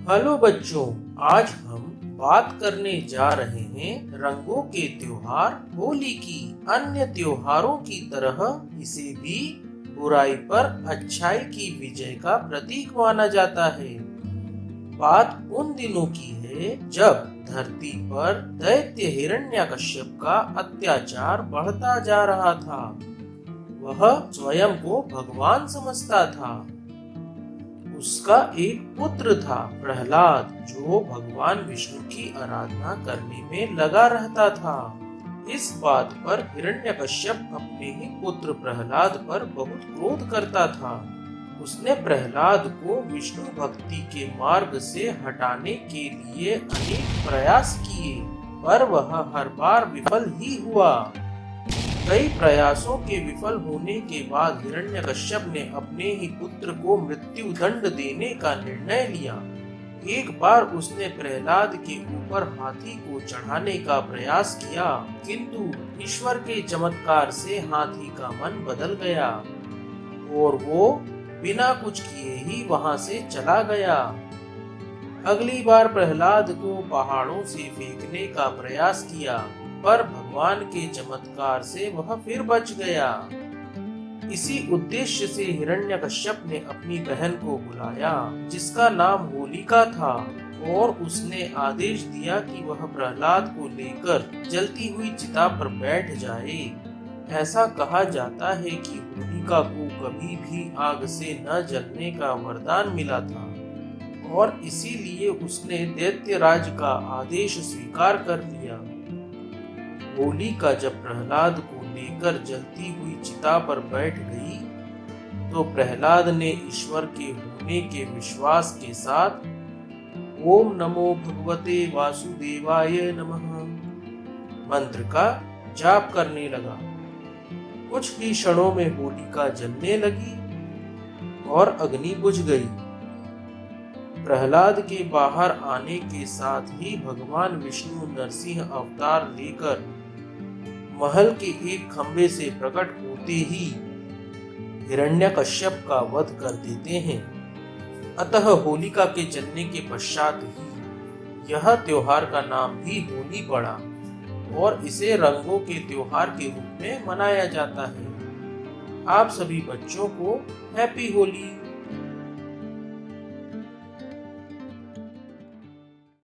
Hello बच्चों, आज हम बात करने जा रहे हैं रंगों के त्योहार होली की। अन्य त्योहारों की तरह इसे भी बुराई पर अच्छाई की विजय का प्रतीक माना जाता है। बात उन दिनों की है जब धरती पर दैत्य हिरण्यकश्यप का अत्याचार बढ़ता जा रहा था। वह स्वयं को भगवान समझता था। उसका एक पुत्र था प्रहलाद, जो भगवान विष्णु की आराधना करने में लगा रहता था। इस बात पर हिरण्यकश्यप अपने ही पुत्र प्रहलाद पर बहुत क्रोध करता था। उसने प्रहलाद को विष्णु भक्ति के मार्ग से हटाने के लिए अनेक प्रयास किए, पर वह हर बार विफल ही हुआ। कई प्रयासों के विफल होने के बाद हिरण्यकश्यप ने अपने ही पुत्र को मृत्यु दंड देने का निर्णय लिया। एक बार उसने प्रहलाद के ऊपर हाथी को चढ़ाने का प्रयास किया, किंतु ईश्वर के चमत्कार से हाथी का मन बदल गया और वो बिना कुछ किए ही वहां से चला गया। अगली बार प्रहलाद को पहाड़ों से फेंकने का प्रयास किया, पर भगवान के चमत्कार से वह फिर बच गया। इसी उद्देश्य से हिरण्यकश्यप ने अपनी बहन को बुलाया, जिसका नाम होलिका था, और उसने आदेश दिया कि वह प्रहलाद को लेकर जलती हुई चिता पर बैठ जाए। ऐसा कहा जाता है कि होलिका को कभी भी आग से न जलने का वरदान मिला था, और इसीलिए उसने दैत्यराज का आदेश स्वीकार कर लिया। होलिका जब प्रहलाद को लेकर जलती हुई चिता पर बैठ गई, तो प्रहलाद ने ईश्वर के होने के विश्वास के साथ ओम नमो भगवते वासुदेवाय नमः मंत्र का जाप करने लगा। कुछ ही क्षणों में होलिका जलने लगी और अग्नि बुझ गई। प्रहलाद के बाहर आने के साथ ही भगवान विष्णु नरसिंह अवतार लेकर महल के एक खंबे से प्रकट होते ही हिरण्यकश्यप का वध कर देते हैं। अतः होलिका के जलने के पश्चात ही यह त्योहार का नाम भी होली पड़ा और इसे रंगों के त्योहार के रूप में मनाया जाता है। आप सभी बच्चों को हैप्पी होली।